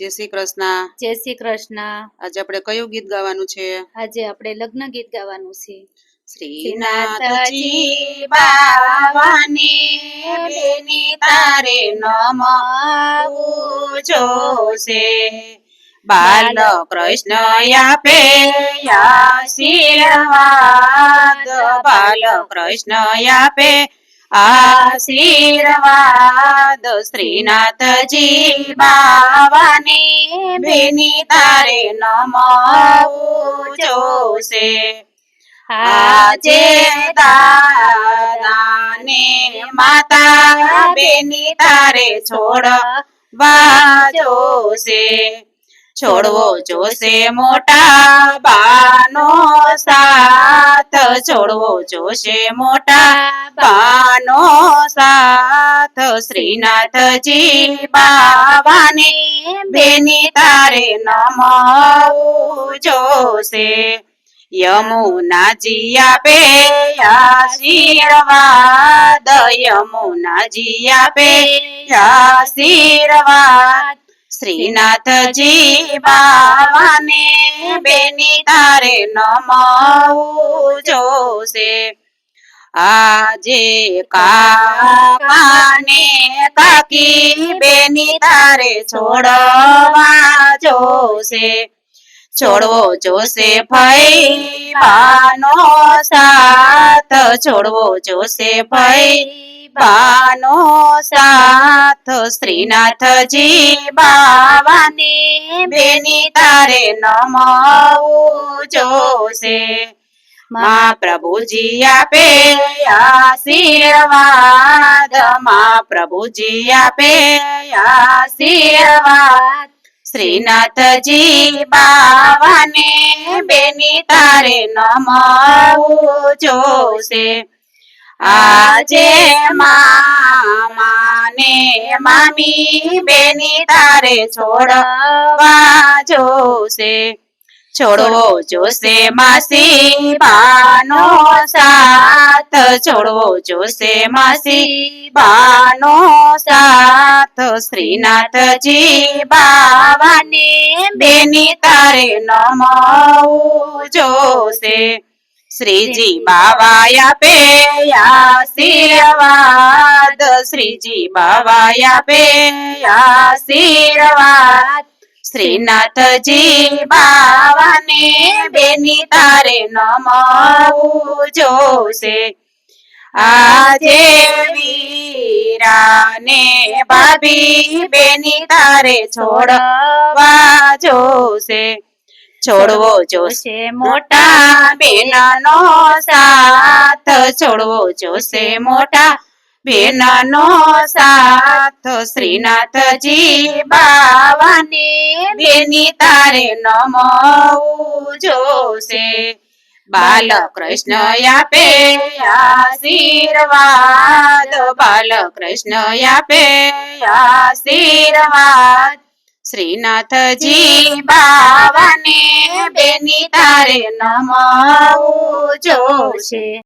જય શ્રી કૃષ્ણ. જય શ્રી કૃષ્ણ. આજે આપણે કયું ગીત ગાવાનું છે? આજે આપણે લગ્ન ગીત ગાવાનું છે. શ્રીનાથજી બાવાની બેની તારે નમાવું જોશે, બાલ કૃષ્ણ આપે આશીર્વાદ, બાલ કૃષ્ણ આપે આશીર્વાદ. શ્રીનાથજી બાવાની બેની તારે નમાવું જોશે. આજે દાદાને માતા બેની તારે છોડવા જોશે, છોડવો જોશે મોટા બાનો સાથ, છોડવો જોશે મોટા બાનો સાથ. શ્રીનાથજી બાવાની બેની તારે નમાવું જોશે, યમુનાજી આપે આશીર્વાદ, યમુનાજી આપે આશીર્વાદ. શ્રીનાથજી બાવાને બેની તારે નમાવું જોશે. આજે કાકાને કાકી બેની તારે છોડવા જોશે, છોડવો જોશે ભાઈ બાનો સાથ, છોડવો જોશે ભાઈ બાનો સાથ. શ્રીનાથજી બાવાની બેની તારે નમાવું જોશે, મહાપ્રભુજી આપે આશીર્વાદ, મહાપ્રભુજી આપે આશીર્વાદ. શ્રીનાથજી બાવાને બેની તારે નમાવું જોશે. આજે મામાને મામી બેની તારે છોડવા જોશે, છોડવો જોશે માસી બાનો સાથ, છોડવો જોશે માસી બાનો સાથ. શ્રીનાથજી બાવાની બેની તારે નમાવું જોશે, શ્રીજી બાવા આપે આશીર્વાદ, શ્રીજી બાવા આપે આશીર્વાદ. શ્રીનાથજી બાવાને બેની તારે નમાવું જોશે. આજે વીરાને ભાભી બેની તારે છોડવા જોશે, છોડવો જોશે મોટા બેનનો સાથ, છોડવો જોશે મોટા બેનનો સાથ. શ્રીનાથજી બાવાને બેની તારે નમાવું જોશે, બાલ કૃષ્ણ આપે આશીર્વાદ, બાલ કૃષ્ણ આપે આશીર્વાદ. શ્રીનાથજી બાવાને બેની તારે નમાવું જોશે.